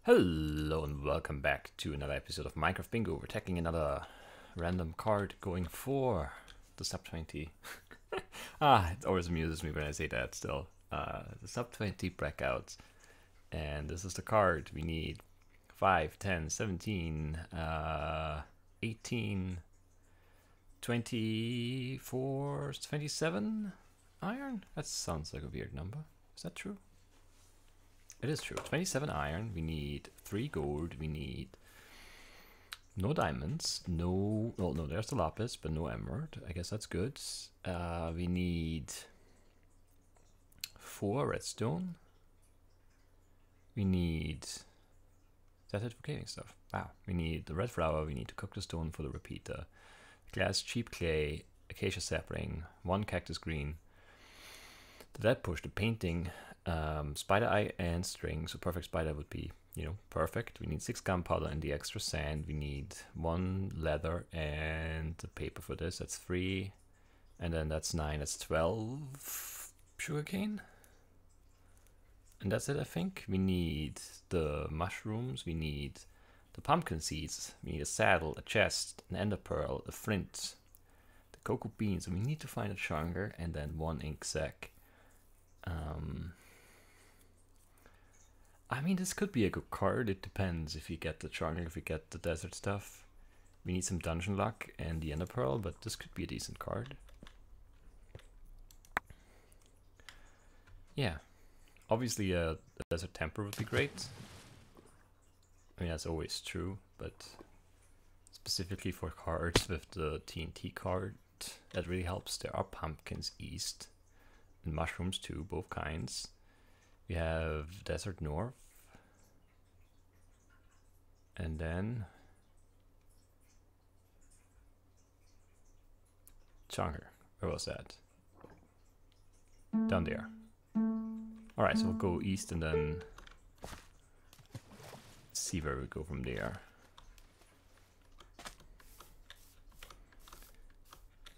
Hello and welcome back to another episode of Minecraft Bingo. We're taking another random card going for the sub 20. It always amuses me when I say that still. The sub 20 Blackout. And this is the card. We need 5, 10, 17, 18, 24, 27 iron? That sounds like a weird number. Is that true? It is true. 27 iron. We need 3 gold. We need no diamonds. No, well, no, there's the lapis, but no emerald. I guess that's good. We need 4 redstone. We need... Is that it for caving stuff? Wow. We need the red flour. We need to cook the stone for the repeater. Glass, cheap clay, acacia sapling, 1 cactus green. The dead push, the painting, spider eye and string. So perfect spider would be, perfect. We need 6 gunpowder and the extra sand. We need 1 leather and the paper for this. That's 3. And then that's 9. That's 12 sugarcane. And that's it, I think. We need the mushrooms. We need the pumpkin seeds. We need a saddle, a chest, an ender pearl, a flint, the cocoa beans. And we need to find a chunker and then 1 ink sac. I mean, this could be a good card. It depends if you get the chunker, if you get the desert stuff. We need some dungeon luck and the ender pearl, but this could be a decent card. Yeah. Obviously, the desert temper would be great. I mean, that's always true, but specifically for cards with the TNT card, that really helps. There are pumpkins east and mushrooms too, both kinds. We have desert north. And then chunker. Where was that? Down there. Alright, so we'll go east and then see where we go from there.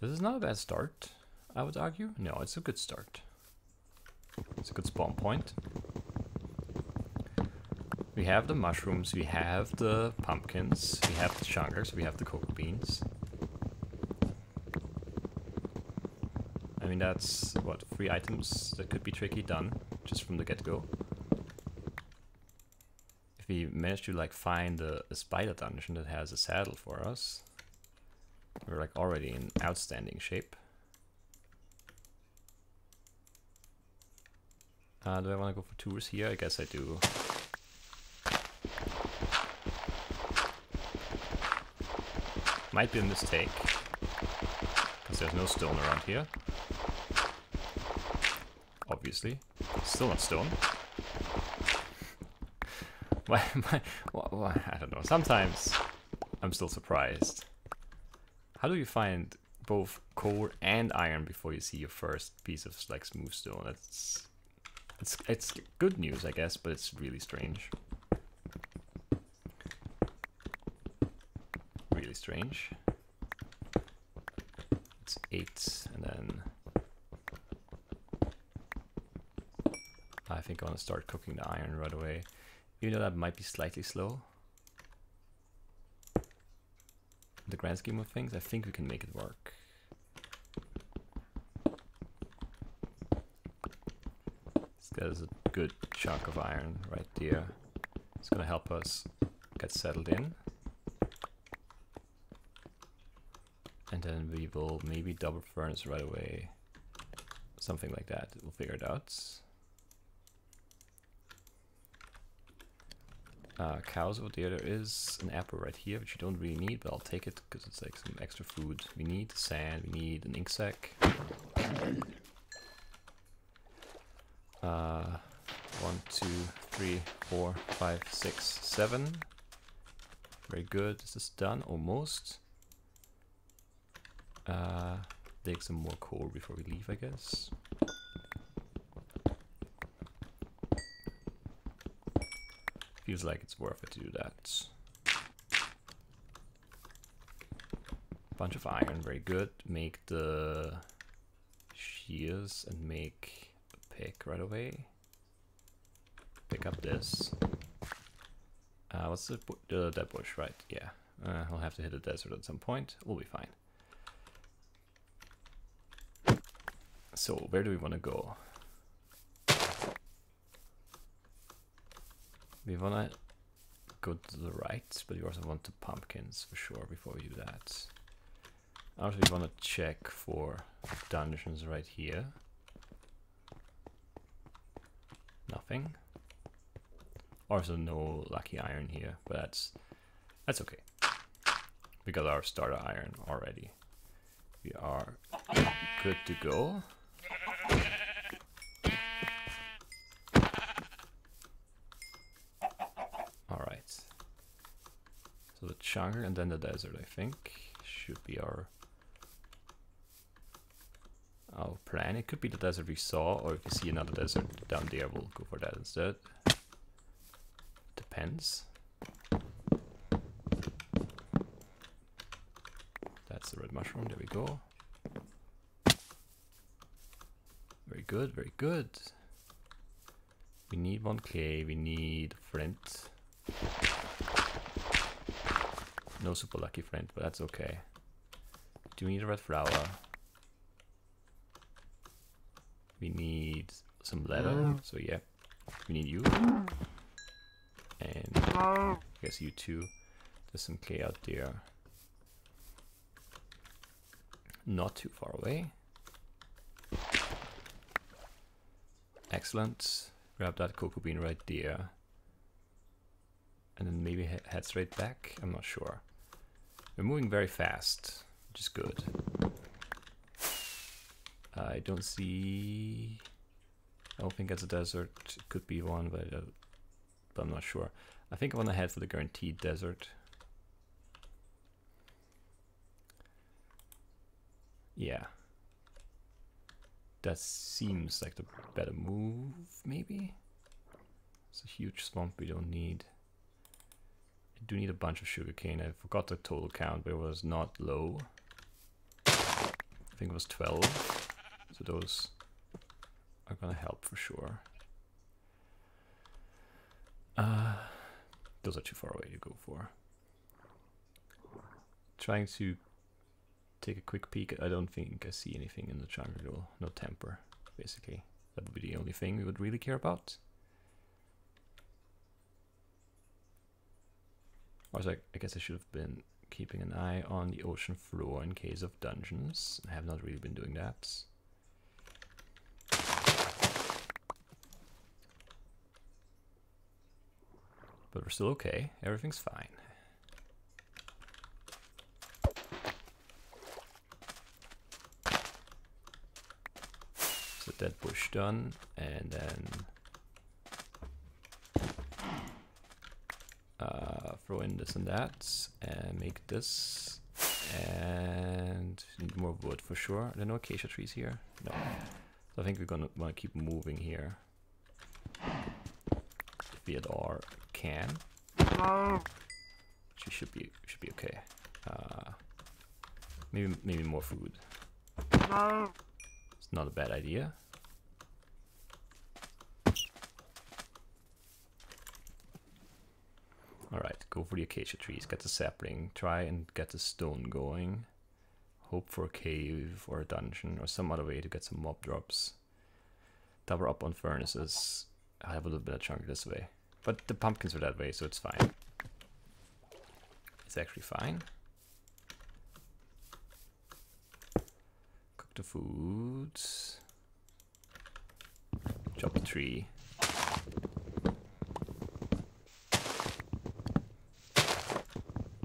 This is not a bad start, I would argue. No, it's a good start. It's a good spawn point. We have the mushrooms, we have the pumpkins, we have the chunkers, we have the cocoa beans. I mean, that's, what, 3 items that could be tricky done, just from the get-go. If we manage to, like, find a spider dungeon that has a saddle for us, we're, like, already in outstanding shape. Do I want to go for tours here? I guess I do. Might be a mistake, because there's no stone around here. Obviously. Still not stone. Why, I don't know. Sometimes I'm still surprised. How do you find both coal and iron before you see your first piece of like smooth stone? It's good news, I guess, but it's really strange. Really strange. It's 8, and then I think I want to start cooking the iron right away. Even though that might be slightly slow. In the grand scheme of things, I think we can make it work. That is a good chunk of iron right there. It's gonna help us get settled in. And then we will maybe double furnace right away. Something like that. We'll figure it out. Cows over there. There is an apple right here, which you don't really need, but I'll take it because it's like some extra food. We need sand, we need an ink sac. 1, 2, 3, 4, 5, 6, 7. Very good. This is done almost. Take some more coal before we leave, I guess. Feels like it's worth it to do that. Bunch of iron, very good. Make the shears and make a pick right away. Pick up this. What's that bush, right? Yeah. I'll have to hit a desert at some point. We'll be fine. So, where do we want to go? We want to go to the right, but we also want the pumpkins for sure before we do that. Also, we want to check for dungeons right here. Nothing. Also, no lucky iron here, but that's okay. We got our starter iron already. We are good to go. Alright. So the jungle and then the desert, I think, should be our plan. It could be the desert we saw, or if we see another desert down there, we'll go for that instead. Depends. That's the red mushroom, there we go. Very good, very good. We need one clay, we need flint. No super lucky flint, but that's okay. Do we need a red flower? We need some leather, so yeah, we need you. And I guess you too. There's some clay out there. Not too far away. Excellent. Grab that cocoa bean right there. And then maybe head straight back. I'm not sure. We're moving very fast, which is good. I don't see... I don't think that's a desert. It could be one, but I'm not sure. I think I want to head for the guaranteed desert. Yeah. That seems like the better move, maybe? It's a huge swamp we don't need. I do need a bunch of sugarcane. I forgot the total count, but it was not low. I think it was 12. So those are gonna help for sure. Those are too far away to go for. Trying to take a quick peek. I don't think I see anything in the jungle. No temper, basically. That would be the only thing we would really care about. Also, I guess I should have been keeping an eye on the ocean floor in case of dungeons. I have not really been doing that. But we're still okay. Everything's fine. So that bush done, and then throw in this and that, and make this, and need more wood for sure. Are there no acacia trees here? No. So I think we're gonna want to keep moving here. If we at all can. She should be okay. Maybe more food. It's not a bad idea. Alright, go for the acacia trees, get the sapling, try and get the stone going. Hope for a cave or a dungeon or some other way to get some mob drops. Double up on furnaces. I have a little bit of chunk this way. But the pumpkins are that way, so it's fine. It's actually fine. Cook the foods. Chop the tree.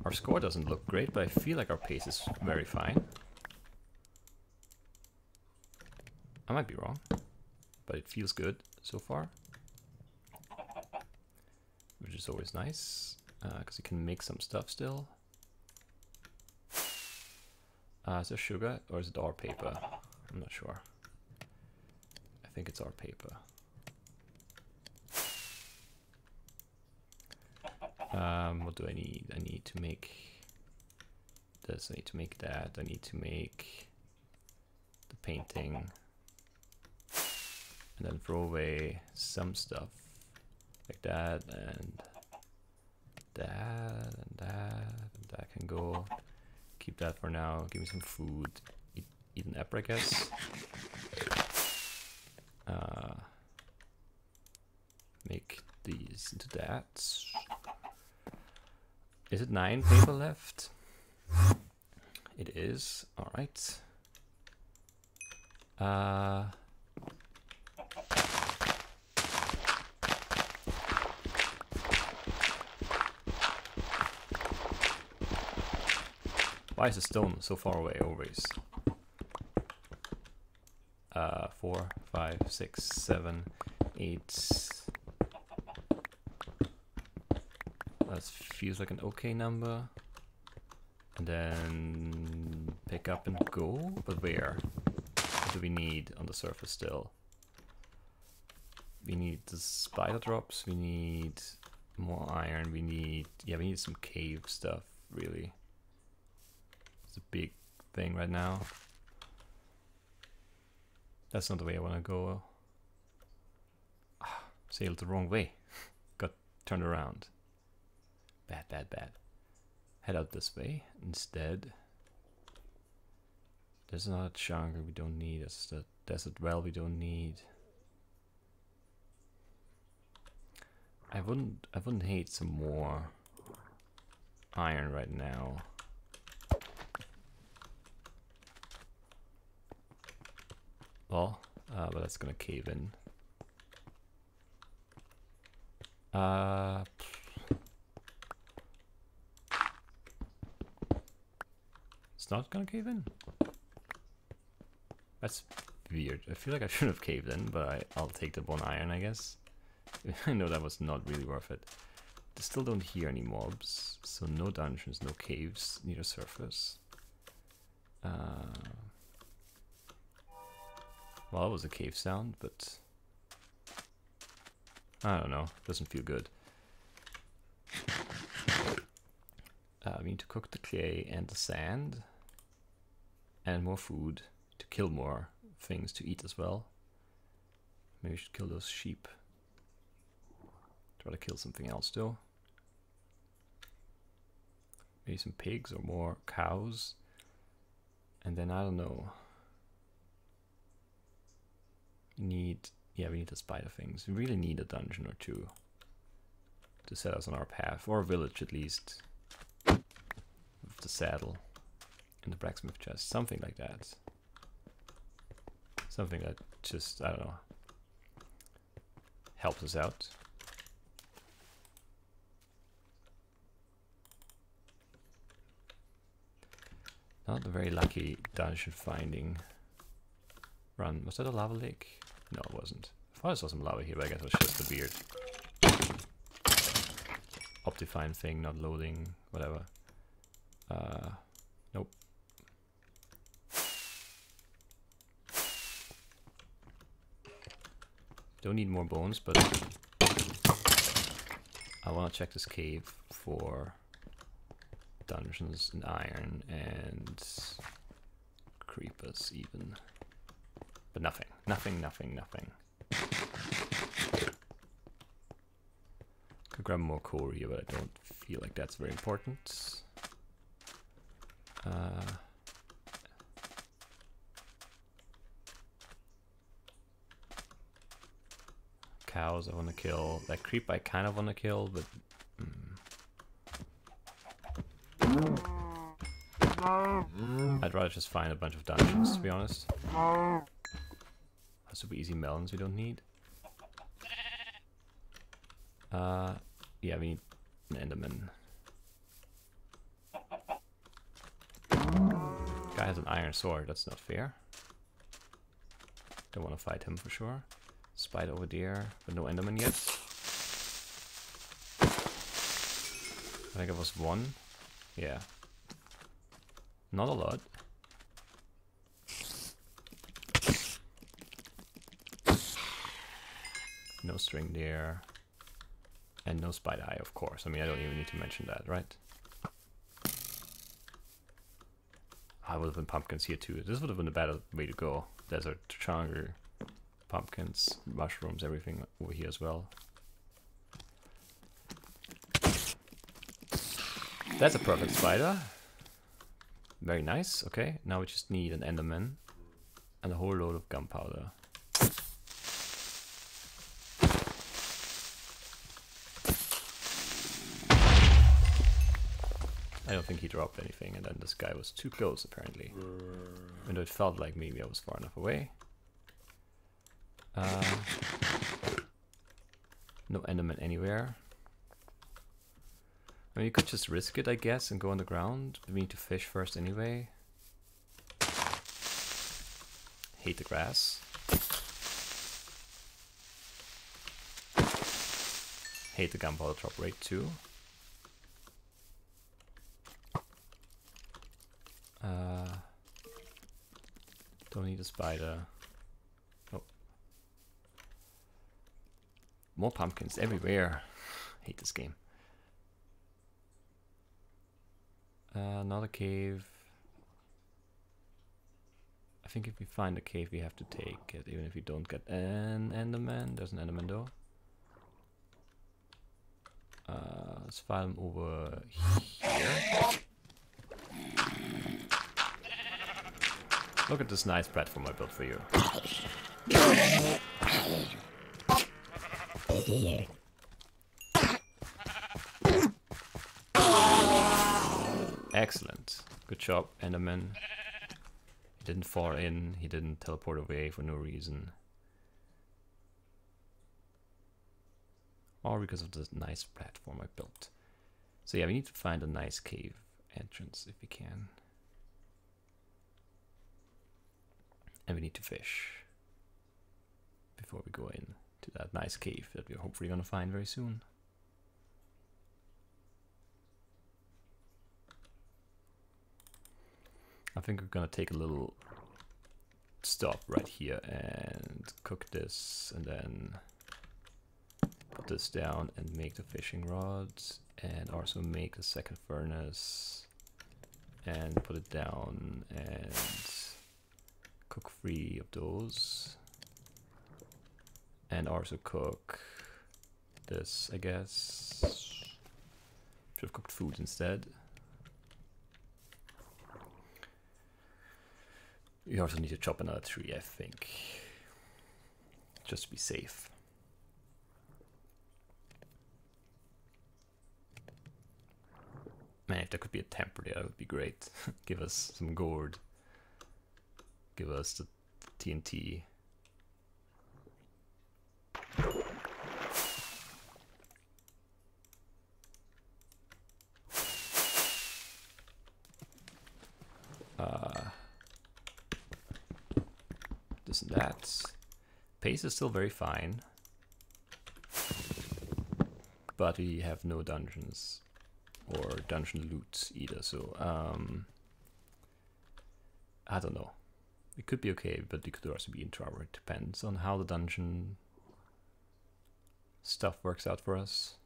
Our score doesn't look great, but I feel like our pace is very fine. I might be wrong, but it feels good so far. Which is always nice, because you can make some stuff still. Is there sugar, or is it our paper? I'm not sure. I think it's our paper. What do I need? I need to make this, I need to make that, I need to make the painting. And then throw away some stuff like that and that, and that, and that can go. Keep that for now. Give me some food. Eat an apple, I guess. Make these into that. Is it 9 paper left? It is. All right. Why is the stone so far away always? 4, 5, 6, 7, 8. That feels like an okay number. And then pick up and go. But where? What do we need on the surface still? We need the spider drops. We need more iron. We need some cave stuff, really. It's a big thing right now. That's not the way I want to go. Sailed the wrong way. Got turned around. Bad, bad, bad. Head out this way instead. There's not a jungle we don't need. There's the desert well we don't need. I wouldn't hate some more iron right now. Well, but that's gonna cave in. It's not gonna cave in. That's weird. I feel like I should have caved in, but I'll take the 1 iron, I guess. I know that was not really worth it. I still don't hear any mobs, so no dungeons, no caves near the surface. Well, that was a cave sound, but I don't know. Doesn't feel good. We need to cook the clay and the sand, and more food to kill more things to eat as well. Maybe we should kill those sheep. Try to kill something else though. Maybe some pigs or more cows. And then I don't know. We need the spider things. We really need a dungeon or two to set us on our path, or a village at least. With the saddle and the blacksmith chest, something like that. Something that just, I don't know, helps us out. Not a very lucky dungeon finding run. Was that a lava lake? No, it wasn't. I thought I saw some lava here, but I guess it was just the beard. Optifine thing, not loading, whatever. Nope. Don't need more bones, but I want to check this cave for dungeons and iron and creepers even. But nothing. Could grab more coal here, but I don't feel like that's very important. Cows I want to kill. That creep I kind of want to kill, but I'd rather just find a bunch of dungeons, to be honest. Super easy melons we don't need. Yeah, we need an enderman. Guy has an iron sword, that's not fair. Don't want to fight him for sure. Spider over there, but no enderman yet. I think it was 1. Yeah. Not a lot. No string there. And no spider eye, of course. I mean, I don't even need to mention that, right? I would have been pumpkins here too. This would have been a better way to go. Desert, jungle, pumpkins, mushrooms, everything over here as well. That's a perfect spider. Very nice. Okay, now we just need an enderman and a whole load of gunpowder. I don't think he dropped anything, and then this guy was too close apparently. Even though it felt like maybe I was far enough away. No enderman anywhere. I mean, you could just risk it, I guess, and go on the ground. But we need to fish first anyway. Hate the grass. Hate the gunpowder drop rate too. Don't need a spider. Oh. More pumpkins everywhere. Hate this game. Another cave. I think if we find a cave, we have to take it, even if we don't get an enderman. There's an enderman though. Let's file him over here. Look at this nice platform I built for you. Excellent. Good job, enderman. He didn't fall in, he didn't teleport away for no reason. Or because of this nice platform I built. So yeah, we need to find a nice cave entrance if we can. And we need to fish before we go in to that nice cave that we're hopefully going to find very soon. I think we're going to take a little stop right here and cook this, and then put this down and make the fishing rods, and also make a second furnace and put it down and cook 3 of those, and also cook this, I guess. Should have cooked food instead. You also need to chop another tree, I think, just to be safe. Man, if there could be a temper there, that would be great. Give us some gourd. Give us the TNT. This and that. Pace is still very fine. But we have no dungeons or dungeon loot either, so I don't know. It could be okay, but it could also be in trouble. It depends on how the dungeon stuff works out for us.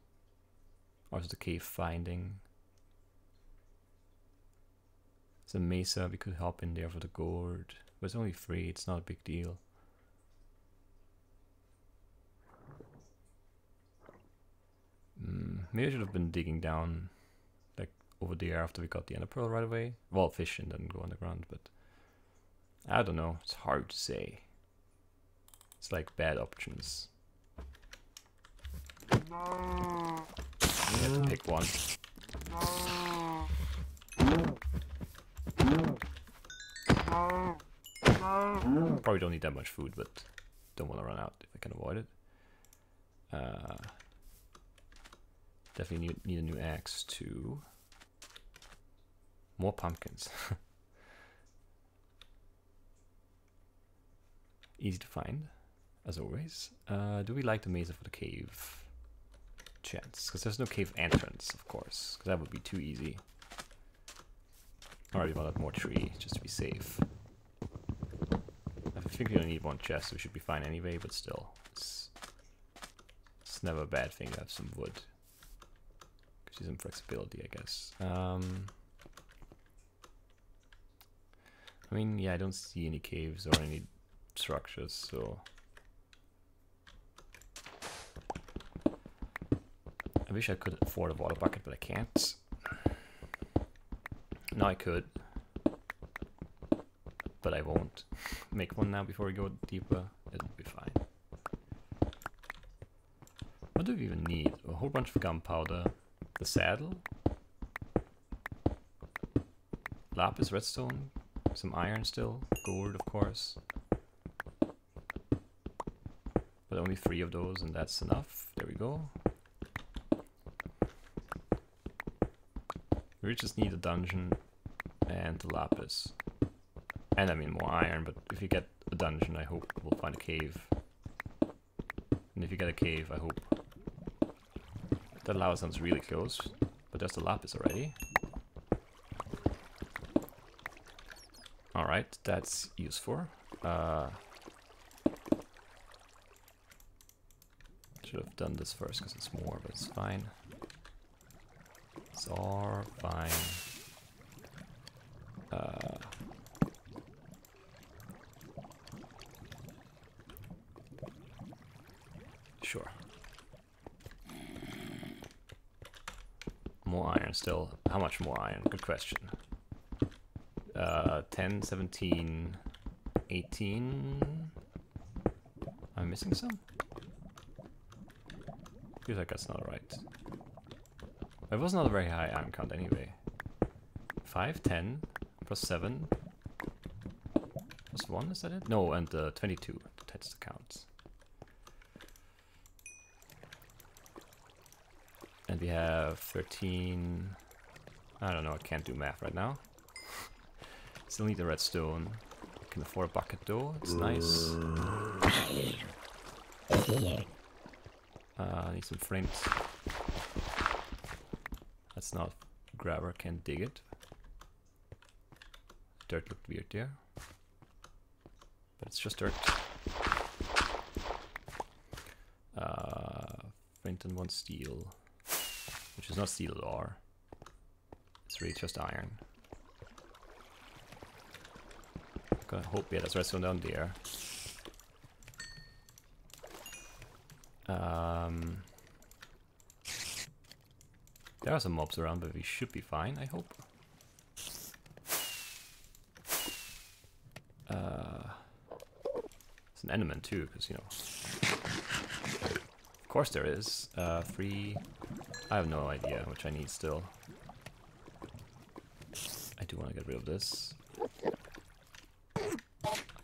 Also the cave finding. There's a mesa we could hop in there for the gourd. But it's only 3, it's not a big deal. Maybe I should have been digging down like over there after we got the ender pearl right away. Well, fish and then go underground, but I don't know, it's hard to say. It's like bad options. You have to pick one. Probably don't need that much food, but don't want to run out if I can avoid it. Definitely need a new axe too. More pumpkins. Easy to find, as always. Do we like the mesa for the cave? Chance, because there's no cave entrance, of course, because that would be too easy. Alright, we wanted more tree, just to be safe. I think we only need 1 chest, so we should be fine anyway, but still. It's never a bad thing to have some wood. Gives you some flexibility, I guess. I mean, yeah, I don't see any caves or any structures, so... I wish I could afford a water bucket, but I can't. Now I could, but I won't make one now before we go deeper. It'll be fine. What do we even need? A whole bunch of gunpowder, the saddle, lapis, redstone, some iron still, gold of course. But only 3 of those and that's enough. There we go. We just need a dungeon and the lapis. And I mean more iron, but if you get a dungeon, I hope we'll find a cave. And if you get a cave, I hope... That lava sounds really close, but there's the lapis already. Alright, that's useful. Should have done this first because it's more, but it's fine. It's all fine. Sure. More iron still. How much more iron? Good question. 10, 17, 18. Am I missing some? Feels like that's not right. It was not a very high iron count anyway. 5, 10, plus 7, plus 1, is that it? No, and 22, that's the count. And we have 13, I don't know, I can't do math right now. Still need the redstone. Can afford a bucket though, it's nice. Need some flint. That's not grabber, can't dig it. Dirt looked weird there. But it's just dirt. Flint and 1 steel. Which is not steel at all. It's really just iron. Gonna hope, yeah, there's redstone down there. There are some mobs around, but we should be fine, I hope. It's an enderman too, because, you know. Of course there is. 3... I have no idea which I need still. I do want to get rid of this.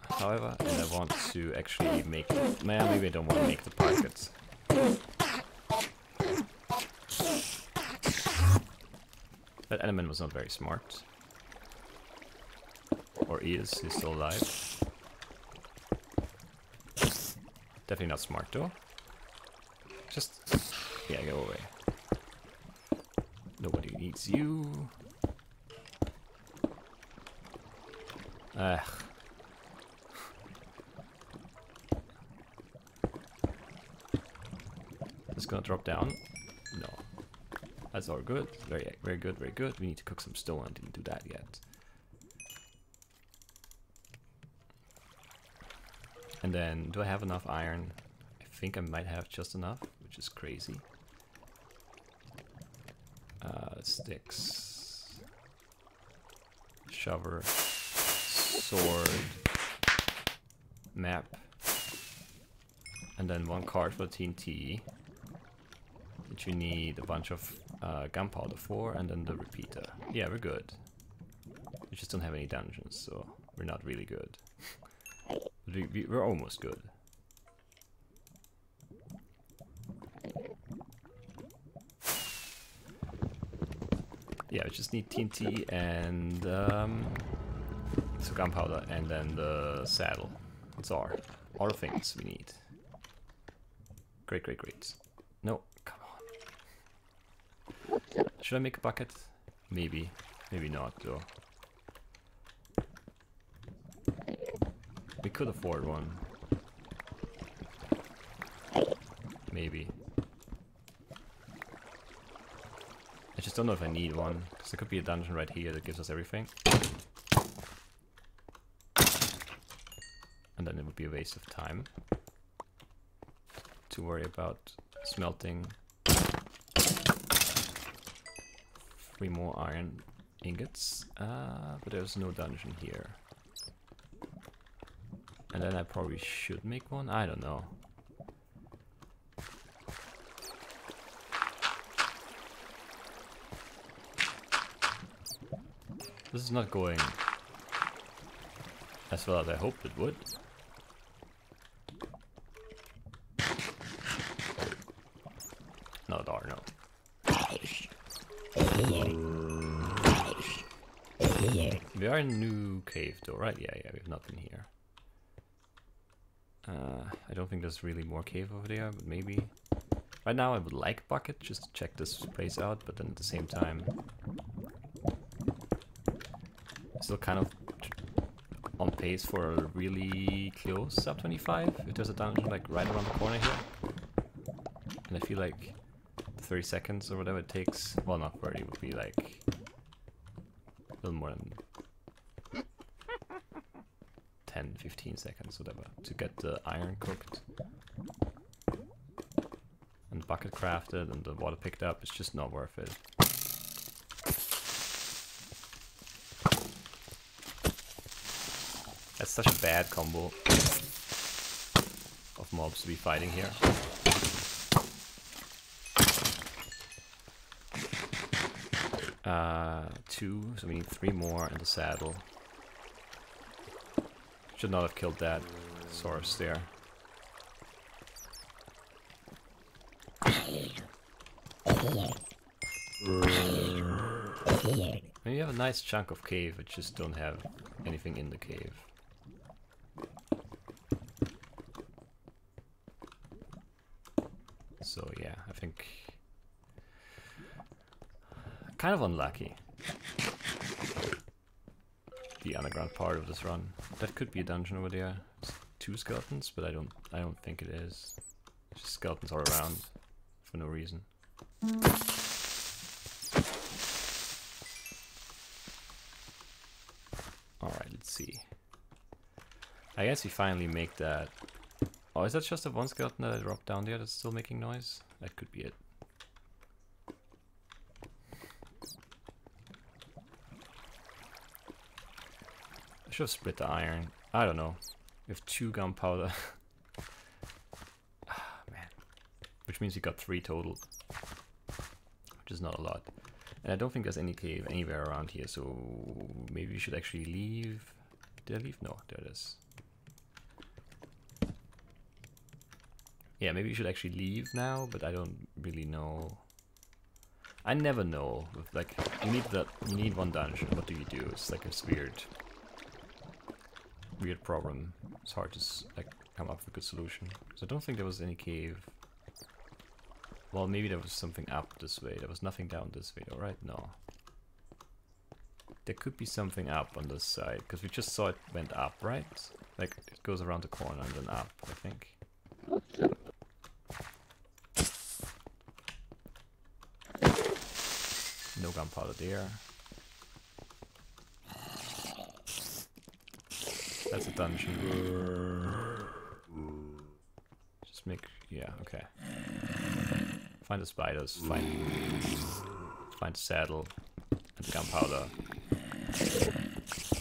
However, and I want to actually make... Man, maybe I don't want to make the pockets. That enderman was not very smart. Or is, he's still alive. Definitely not smart though. Just... yeah, go away. Nobody needs you. Ugh. Just gonna drop down. No. That's all good. Very, very good, very good. We need to cook some stone. I didn't do that yet. And then, do I have enough iron? I think I might have just enough, which is crazy. Sticks. Shovel. Sword. Map. And then 1 card for TNT. Which you need a bunch of gunpowder for, and then the repeater. Yeah, we're good. We just don't have any dungeons, so we're not really good. We're almost good. Yeah, we just need TNT and some gunpowder, and then the saddle. That's all the things we need. Great, great, great. No, come on. Should I make a bucket? Maybe, maybe not though. We could afford one. Maybe. I just don't know if I need one, because there could be a dungeon right here that gives us everything. And then it would be a waste of time to worry about smelting 3 more iron. ingots, but there's no dungeon here. And then I probably should make one? I don't know. This is not going as well as I hoped it would. Not a door, no. We are in a new cave though, right? Yeah, we have nothing here. I don't think there's really more cave over there, but maybe. Right now I would like bucket just to check this place out, but then at the same time still kind of on pace for a really close sub 25 if there's a dungeon like right around the corner here. And I feel like 30 seconds or whatever it takes, well not 30, would be like a little more than 10, 15 seconds, whatever, to get the iron cooked and the bucket crafted and the water picked up. It's just not worth it. That's such a bad combo of mobs to be fighting here. Two, so we need 3 more in the saddle. Should not have killed that source there. And you have a nice chunk of cave, but just don't have anything in the cave. So yeah, I think kind of unlucky. The underground part of this run. That could be a dungeon over there. It's 2 skeletons, but I don't think it is. It's just skeletons all around for no reason. Alright, let's see. I guess we finally make that. Oh, is that just the one skeleton that I dropped down there that's still making noise? That could be it. I should have split the iron. I don't know. We have 2 gunpowder. Ah, man. Which means we got 3 total. Which is not a lot. And I don't think there's any cave anywhere around here, so maybe we should actually leave. Did I leave? No, there it is. Yeah, maybe we should actually leave now, but I don't really know. I never know. With like, you need 1 dungeon. What do you do? It's like this weird problem. It's hard to like come up with a good solution. So I don't think there was any cave. Well, maybe there was something up this way. There was nothing down this way, alright? No. There could be something up on this side, because we just saw it went up, right? Like, it goes around the corner and then up, I think. No gunpowder there. That's a dungeon. Just make... yeah, okay. Find the spiders, find the saddle, and gunpowder.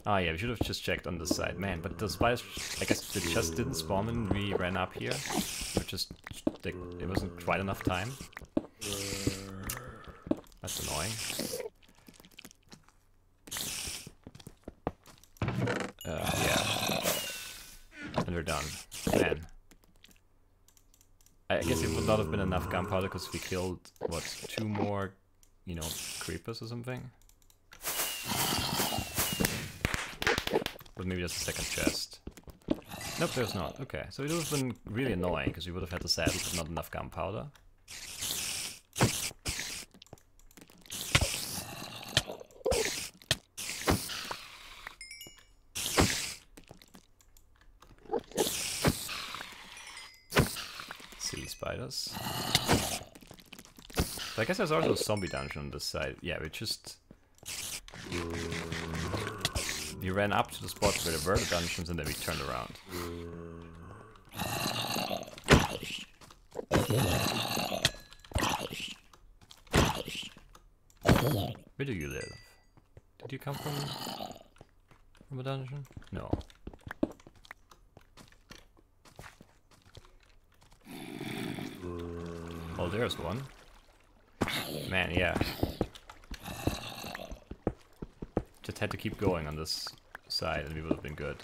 Ah yeah, we should have just checked on this side. Man, but the spiders, I guess they just didn't spawn when we ran up here. It wasn't quite enough time. That's annoying. Yeah. And we're done. Man. I guess it would not have been enough gunpowder because we killed, what, 2 more, you know, creepers or something? But maybe that's a second chest. Nope, there's not. Okay, so it would have been really annoying because we would have had the saddle but not enough gunpowder. Spiders. So I guess there's also a zombie dungeon on this side. Yeah, we ran up to the spot where there were the dungeons and then we turned around. Where do you live? Did you come from a dungeon? No. Oh, there's one. Man, yeah. Just had to keep going on this side and we would have been good.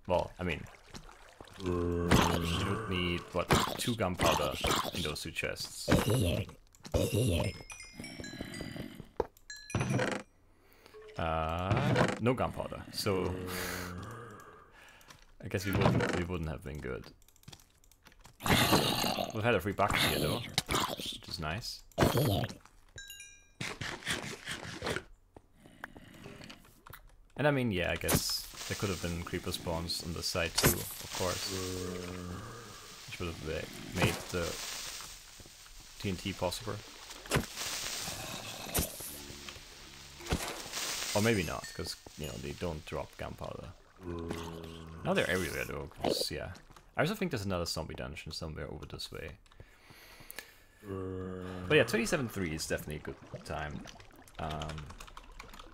Well, I mean, you would need, what, 2 gunpowder in those 2 chests. No gunpowder, so I guess we wouldn't have been good. We've had a free bucket here though, which is nice. And I mean, yeah, I guess there could have been creeper spawns on the side too, of course. Which would have made the TNT possible. Or maybe not, because, you know, they don't drop gunpowder. Now they're everywhere though, because, yeah. I also think there's another zombie dungeon somewhere over this way. But yeah, 27.3 is definitely a good time.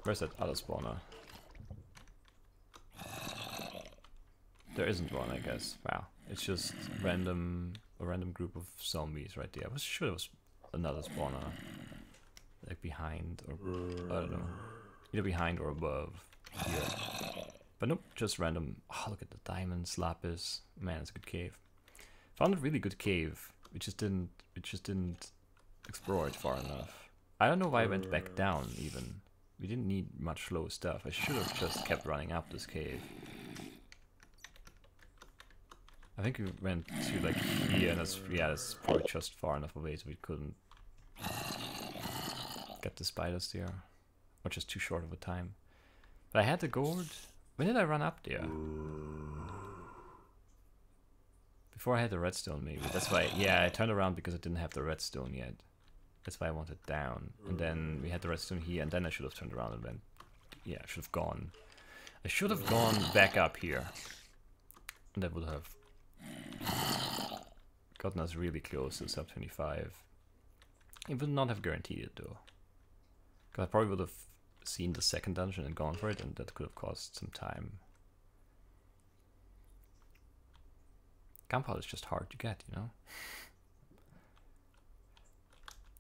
Where's that other spawner? There isn't one, I guess. Wow, it's just a random group of zombies right there. I was sure there was another spawner, like behind or I don't know, either behind or above here. But nope, just random. Oh, look at the diamonds, lapis. Man, it's a good cave. Found a really good cave. We just didn't explore it far enough. I don't know why I went back down even. We didn't need much low stuff. I should have just kept running up this cave. I think we went to like here, and that's probably just far enough away so we couldn't get the spiders there, or just too short of a time. But I had the gourd. When did I run up there? Before I had the redstone, maybe. That's why. Yeah, I turned around because I didn't have the redstone yet. That's why I wanted down. And then we had the redstone here, and then I should have turned around and went. Yeah, I should have gone. I should have gone back up here, and that would have gotten us really close to sub 25. It would not have guaranteed it though, because I probably would have seen the second dungeon and gone for it, and that could have cost some time. Gunpowder is just hard to get, you know,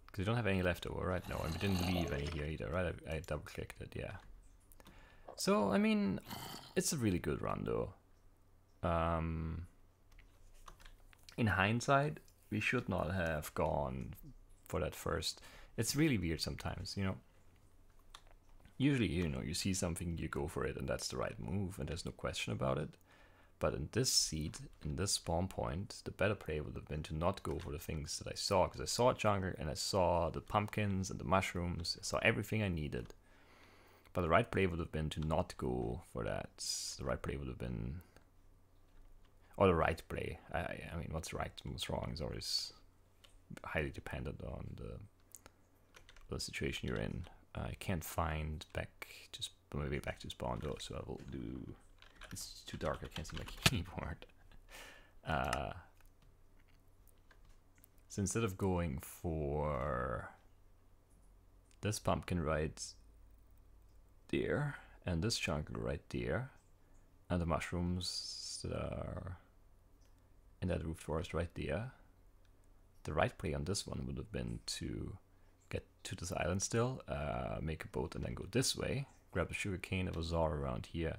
because we don't have any left over right now, and we didn't leave any here either, right? I double clicked it, yeah. So I mean, it's a really good run though. In hindsight, we should not have gone for that first. It's really weird sometimes, you know. Usually, you know, you see something, you go for it, and that's the right move, and there's no question about it. But in this seed, in this spawn point, the better play would have been to not go for the things that I saw, because I saw a jungle, and I saw the pumpkins and the mushrooms, I saw everything I needed. But the right play would have been to not go for that. The right play would have been... Or the right play. I mean, what's right and what's wrong is always highly dependent on the situation you're in. I can't find my way back to spawn though, so I will do... It's too dark, I can't see my keyboard. So instead of going for this pumpkin right there, and this jungle right there, and the mushrooms that are in that roof forest right there, the right play on this one would have been to get to this island still, make a boat and then go this way, grab the sugarcane that was all around here,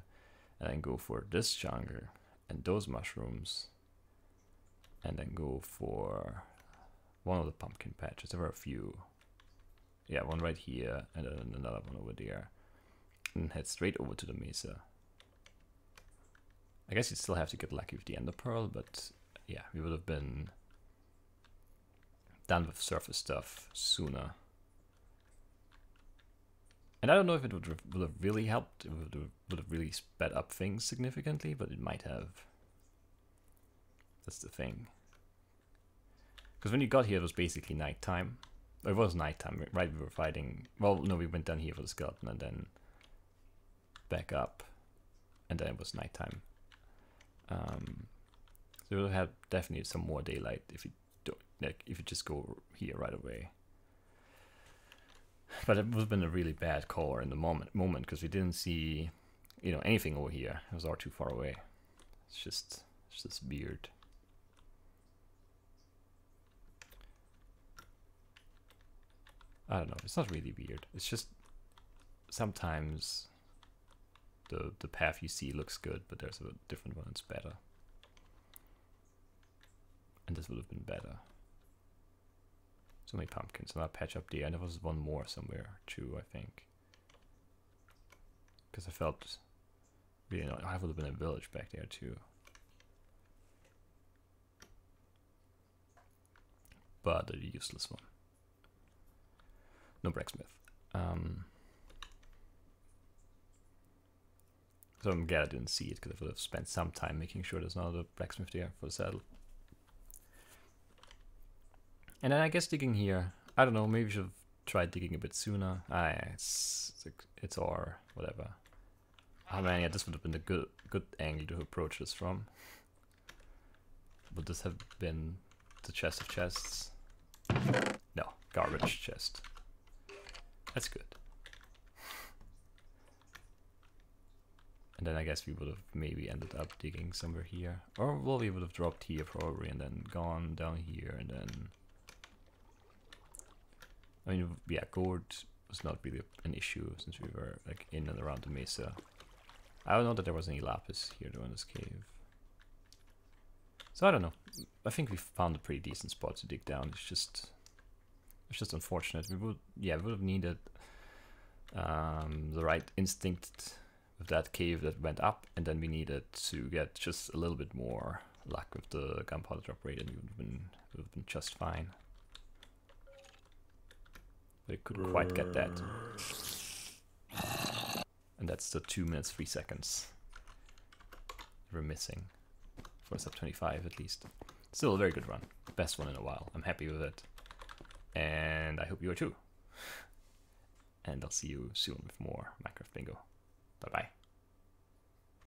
and then go for this jungle and those mushrooms, and then go for one of the pumpkin patches. There were a few. Yeah, one right here and then another one over there, and head straight over to the mesa. I guess you'd still have to get lucky with the ender pearl, but yeah, we would have been done with surface stuff sooner. And I don't know if it would have really helped, it would have really sped up things significantly, but it might have. That's the thing. Because when you got here, it was basically nighttime. It was nighttime, right? We were fighting. Well, no, we went down here for the skeleton and then back up, and then it was nighttime. So we'll have definitely some more daylight if you don't, like, if you just go here right away. But it would have been a really bad core in the moment because we didn't see, you know, anything over here. It was all too far away. It's just weird. I don't know. It's not really weird. It's just sometimes the path you see looks good, but there's a different one that's better. And this would have been better. So many pumpkins. So I'll patch up there. And there was one more somewhere too, I think. Because I felt really annoying. I would have been a village back there too. But a useless one. No blacksmith. So I'm glad I didn't see it because I would have spent some time making sure there's not a blacksmith there for the saddle. And then I guess digging here, I don't know, maybe we should have tried digging a bit sooner. It's or whatever. Oh man, yeah, this would have been a good angle to approach this from. Would this have been the chest of chests? No, garbage chest. That's good. And then I guess we would have maybe ended up digging somewhere here. Or well, we would have dropped here probably and then gone down here and then... I mean, yeah, gourd was not really an issue since we were like in and around the mesa. I don't know that there was any lapis here though in this cave. So I don't know. I think we found a pretty decent spot to dig down. It's just unfortunate. We would have needed the right instinct with that cave that went up, and then we needed to get just a little bit more luck with the gunpowder drop rate, and we would have been just fine. But it couldn't quite get that. And that's the 2 minutes 3 seconds we're missing for sub 25 at least. Still a very good run. Best one in a while. I'm happy with it. And I hope you are too. And I'll see you soon with more Minecraft Bingo. Bye bye.